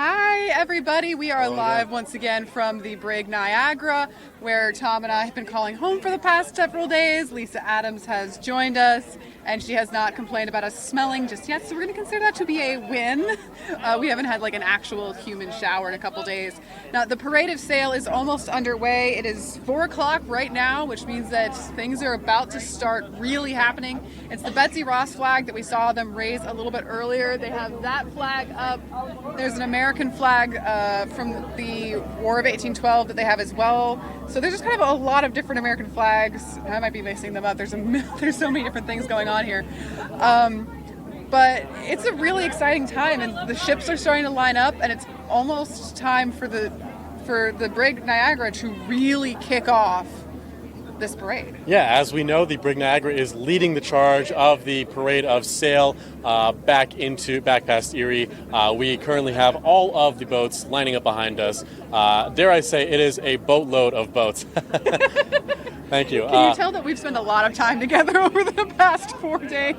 Hi, everybody. We are Hello live again. once again from the Brig Niagara, where Tom and I have been calling home for the past several days. Lisa Adams has joined us, and she has not complained about us smelling just yet, so we're going to consider that to be a win. We haven't had like an actual human shower in a couple days. Now, the parade of sail is almost underway. It is 4 o'clock right now, which means that things are about to start really happening. It's the Betsy Ross flag that we saw them raise a little bit earlier. They have that flag up. There's an American flag from the War of 1812 that they have as well. So there's just kind of a lot of different American flags. I might be mixing them up. There's so many different things going on here. But it's a really exciting time, and the ships are starting to line up, and it's almost time for the Brig Niagara to really kick off this parade. Yeah, as we know, the Brig Niagara is leading the charge of the parade of sail back past Erie. We currently have all of the boats lining up behind us. Dare I say, it is a boatload of boats. Thank you. Can you tell that we've spent a lot of time together over the past 4 days?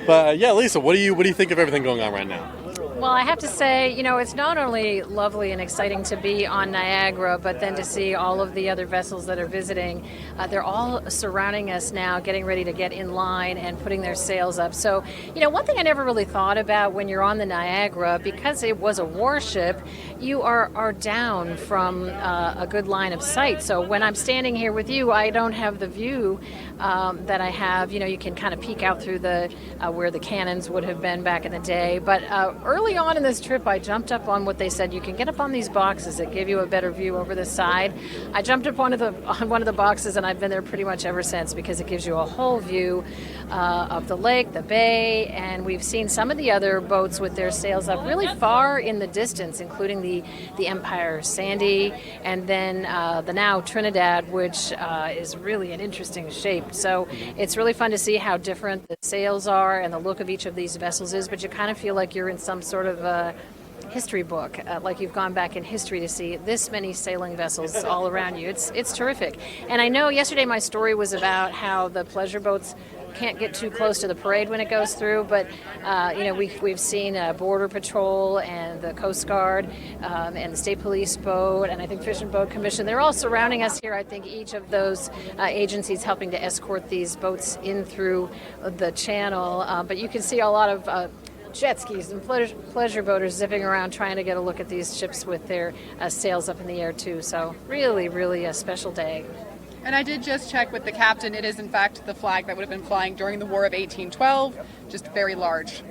But yeah, Lisa, what do you think of everything going on right now? Well, I have to say, it's not only lovely and exciting to be on Niagara, but then to see all of the other vessels that are visiting. They're all surrounding us now, getting ready to get in line and putting their sails up. So, one thing I never really thought about when you're on the Niagara, because it was a warship, you are down from a good line of sight. So when I'm standing here with you, I don't have the view that I have. You can kind of peek out through the where the cannons would have been back in the day. But early on in this trip, I jumped up on what they said. You can get up on these boxes that give you a better view over the side. I jumped up on one of the boxes, and I've been there pretty much ever since because it gives you a whole view of the lake, the bay, and we've seen some of the other boats with their sails up really far in the distance, including the Empire Sandy, and then the now Trinidad, which is really an interesting shape. So it's really fun to see how different the sails are and the look of each of these vessels is, but you kind of feel like you're in some sort of history book, like you've gone back in history to see this many sailing vessels all around you. It's terrific. And I know yesterday my story was about how the pleasure boats can't get too close to the parade when it goes through, but we've seen Border Patrol and the Coast Guard and the State Police boat, and I think Fish and Boat Commission. They're all surrounding us here. I think each of those agencies helping to escort these boats in through the channel. But you can see a lot of jet skis and pleasure boaters zipping around trying to get a look at these ships with their sails up in the air too. So really, really a special day. And I did just check with the captain. It is, in fact, the flag that would have been flying during the War of 1812, just very large.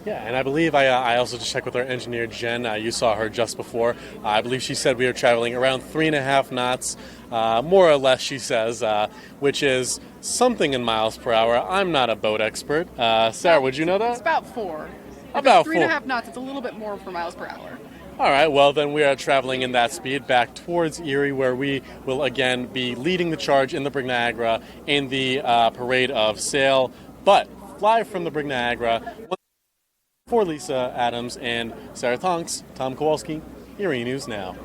Yeah, and I believe I also just checked with our engineer, Jen. You saw her just before. I believe she said we are traveling around 3.5 knots, more or less, she says, which is something in miles per hour. I'm not a boat expert. Sarah, would you know that? It's about 4. About 4. 3.5 knots, it's a little bit more per miles per hour. All right, well, then we are traveling in that speed back towards Erie, where we will again be leading the charge in the Brig Niagara in the parade of sail. But live from the Brig Niagara, for Lisa Adams and Sarah Tonks, Tom Kowalski, Erie News Now.